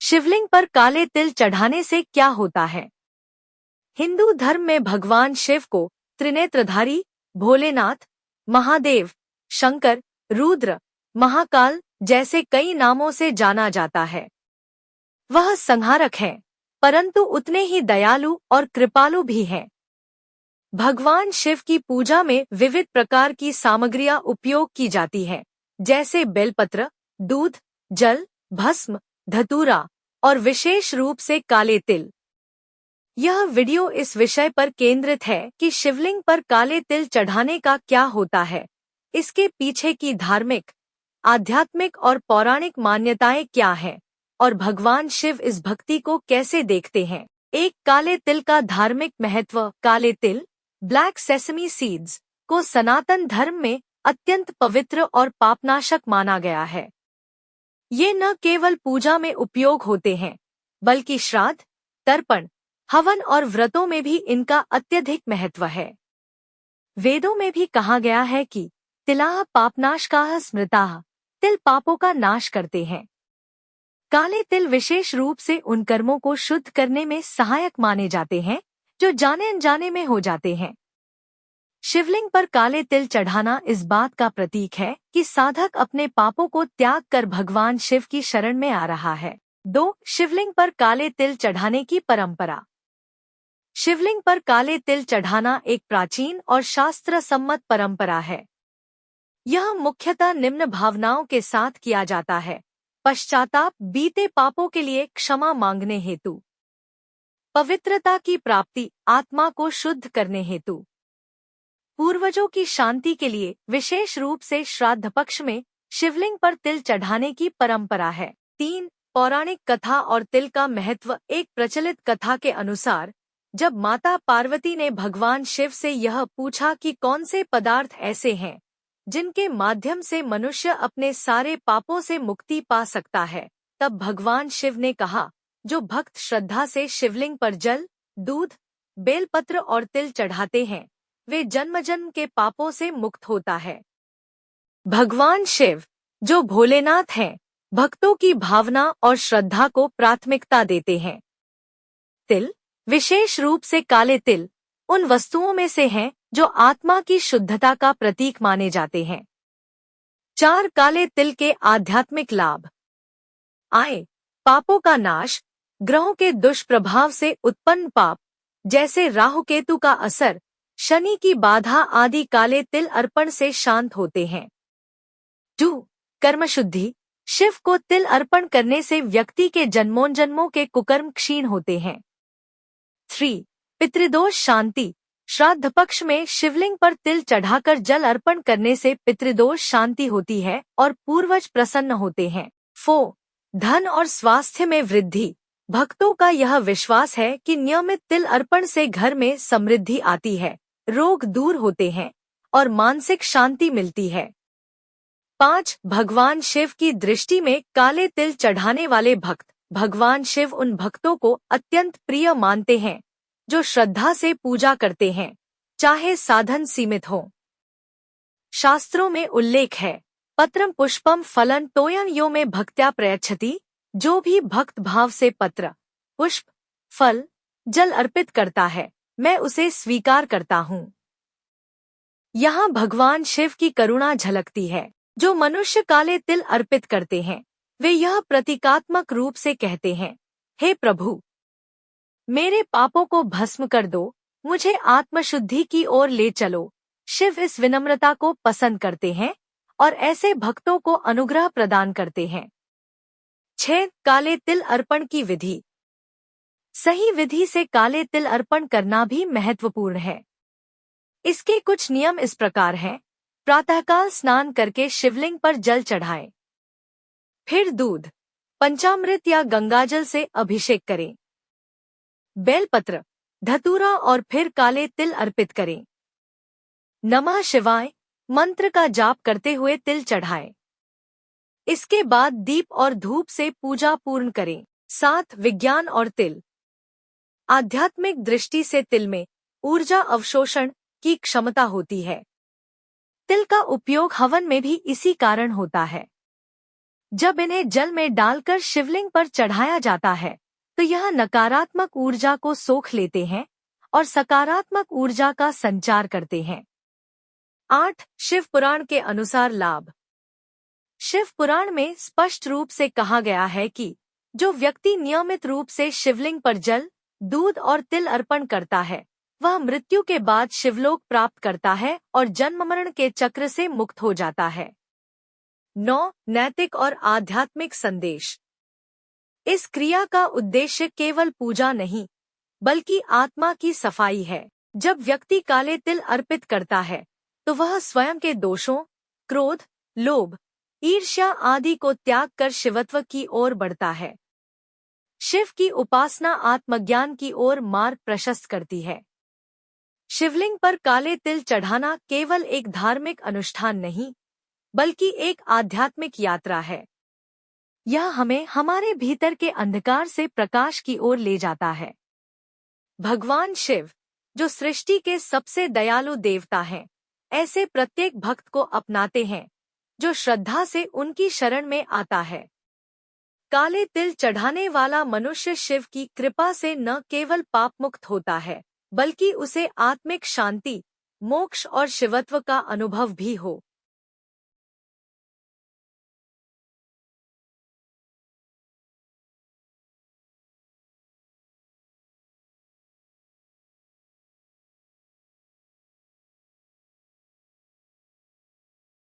शिवलिंग पर काले तिल चढ़ाने से क्या होता है? हिंदू धर्म में भगवान शिव को त्रिनेत्रधारी, भोलेनाथ, महादेव, शंकर, रुद्र, महाकाल जैसे कई नामों से जाना जाता है। वह संहारक हैं, परंतु उतने ही दयालु और कृपालु भी हैं। भगवान शिव की पूजा में विविध प्रकार की सामग्रियां उपयोग की जाती हैं, जैसे बेलपत्र, दूध, जल, भस्म, धतूरा और विशेष रूप से काले तिल। यह वीडियो इस विषय पर केंद्रित है कि शिवलिंग पर काले तिल चढ़ाने का क्या होता है, इसके पीछे की धार्मिक, आध्यात्मिक और पौराणिक मान्यताएं क्या हैं, और भगवान शिव इस भक्ति को कैसे देखते हैं। एक काले तिल का धार्मिक महत्व। काले तिल, ब्लैक सेसमी सीड्स, को सनातन धर्म में अत्यंत पवित्र और पापनाशक माना गया है। ये न केवल पूजा में उपयोग होते हैं, बल्कि श्राद्ध, तर्पण, हवन और व्रतों में भी इनका अत्यधिक महत्व है। वेदों में भी कहा गया है कि तिलाः पापनाशकाः स्मृताः, तिल पापों का नाश करते हैं। काले तिल विशेष रूप से उन कर्मों को शुद्ध करने में सहायक माने जाते हैं जो जाने अनजाने में हो जाते हैं। शिवलिंग पर काले तिल चढ़ाना इस बात का प्रतीक है कि साधक अपने पापों को त्याग कर भगवान शिव की शरण में आ रहा है। 2. शिवलिंग पर काले तिल चढ़ाने की परंपरा। शिवलिंग पर काले तिल चढ़ाना एक प्राचीन और शास्त्र सम्मत परंपरा है। यह मुख्यतः निम्न भावनाओं के साथ किया जाता है: पश्चाताप, बीते पापों के लिए क्षमा मांगने हेतु; पवित्रता की प्राप्ति, आत्मा को शुद्ध करने हेतु; पूर्वजों की शांति के लिए। विशेष रूप से श्राद्ध पक्ष में शिवलिंग पर तिल चढ़ाने की परंपरा है। 3. पौराणिक कथा और तिल का महत्व। एक प्रचलित कथा के अनुसार, जब माता पार्वती ने भगवान शिव से यह पूछा कि कौन से पदार्थ ऐसे हैं जिनके माध्यम से मनुष्य अपने सारे पापों से मुक्ति पा सकता है, तब भगवान शिव ने कहा, जो भक्त श्रद्धा से शिवलिंग पर जल, दूध, बेलपत्र और तिल चढ़ाते हैं, वे जन्म जन्म के पापों से मुक्त होता है। भगवान शिव, जो भोलेनाथ हैं, भक्तों की भावना और श्रद्धा को प्राथमिकता देते हैं। तिल, विशेष रूप से काले तिल, उन वस्तुओं में से हैं जो आत्मा की शुद्धता का प्रतीक माने जाते हैं। 4. काले तिल के आध्यात्मिक लाभ। आय, पापों का नाश, ग्रहों के दुष्प्रभाव से उत्पन्न पाप, जैसे राहु केतु का असर, शनि की बाधा आदि काले तिल अर्पण से शांत होते हैं। 2. कर्मशुद्धि, शिव को तिल अर्पण करने से व्यक्ति के जन्मों के कुकर्म क्षीण होते हैं। 3. पितृदोष शांति, श्राद्ध पक्ष में शिवलिंग पर तिल चढ़ाकर जल अर्पण करने से पितृदोष शांति होती है और पूर्वज प्रसन्न होते हैं। 4. धन और स्वास्थ्य में वृद्धि, भक्तों का यह विश्वास है कि नियमित तिल अर्पण से घर में समृद्धि आती है, रोग दूर होते हैं और मानसिक शांति मिलती है। 5. भगवान शिव की दृष्टि में काले तिल चढ़ाने वाले भक्त। भगवान शिव उन भक्तों को अत्यंत प्रिय मानते हैं जो श्रद्धा से पूजा करते हैं, चाहे साधन सीमित हो। शास्त्रों में उल्लेख है, पत्रम पुष्पम फलं तोयं यो में भक्त्या प्रयच्छति, जो भी भक्त भाव से पत्र, पुष्प, फल, जल अर्पित करता है, मैं उसे स्वीकार करता हूँ। यहाँ भगवान शिव की करुणा झलकती है। जो मनुष्य काले तिल अर्पित करते हैं, वे यह प्रतीकात्मक रूप से कहते हैं, हे प्रभु, मेरे पापों को भस्म कर दो, मुझे आत्मशुद्धि की ओर ले चलो। शिव इस विनम्रता को पसंद करते हैं और ऐसे भक्तों को अनुग्रह प्रदान करते हैं। 6. काले तिल अर्पण की विधि। सही विधि से काले तिल अर्पण करना भी महत्वपूर्ण है। इसके कुछ नियम इस प्रकार हैं: प्रातःकाल स्नान करके शिवलिंग पर जल चढ़ाएं, फिर दूध, पंचामृत या गंगाजल से अभिषेक करें, बेलपत्र, धतूरा और फिर काले तिल अर्पित करें। नमः शिवाय मंत्र का जाप करते हुए तिल चढ़ाएं। इसके बाद दीप और धूप से पूजा पूर्ण करें। 7. विज्ञान और तिल। आध्यात्मिक दृष्टि से तिल में ऊर्जा अवशोषण की क्षमता होती है। तिल का उपयोग हवन में भी इसी कारण होता है। जब इन्हें जल में डालकर शिवलिंग पर चढ़ाया जाता है तो यह नकारात्मक ऊर्जा को सोख लेते हैं और सकारात्मक ऊर्जा का संचार करते हैं। 8. शिव पुराण के अनुसार लाभ। शिव पुराण में स्पष्ट रूप से कहा गया है कि जो व्यक्ति नियमित रूप से शिवलिंग पर जल, दूध और तिल अर्पण करता है वह मृत्यु के बाद शिवलोक प्राप्त करता है और जन्म मरण के चक्र से मुक्त हो जाता है। 9. नैतिक और आध्यात्मिक संदेश। इस क्रिया का उद्देश्य केवल पूजा नहीं बल्कि आत्मा की सफाई है। जब व्यक्ति काले तिल अर्पित करता है तो वह स्वयं के दोषों, क्रोध, लोभ, ईर्ष्या आदि को त्याग कर शिवत्व की ओर बढ़ता है। शिव की उपासना आत्मज्ञान की ओर मार्ग प्रशस्त करती है। शिवलिंग पर काले तिल चढ़ाना केवल एक धार्मिक अनुष्ठान नहीं बल्कि एक आध्यात्मिक यात्रा है। यह हमें हमारे भीतर के अंधकार से प्रकाश की ओर ले जाता है। भगवान शिव, जो सृष्टि के सबसे दयालु देवता हैं, ऐसे प्रत्येक भक्त को अपनाते हैं जो श्रद्धा से उनकी शरण में आता है। काले तिल चढ़ाने वाला मनुष्य शिव की कृपा से न केवल पाप मुक्त होता है बल्कि उसे आत्मिक शांति, मोक्ष और शिवत्व का अनुभव भी हो।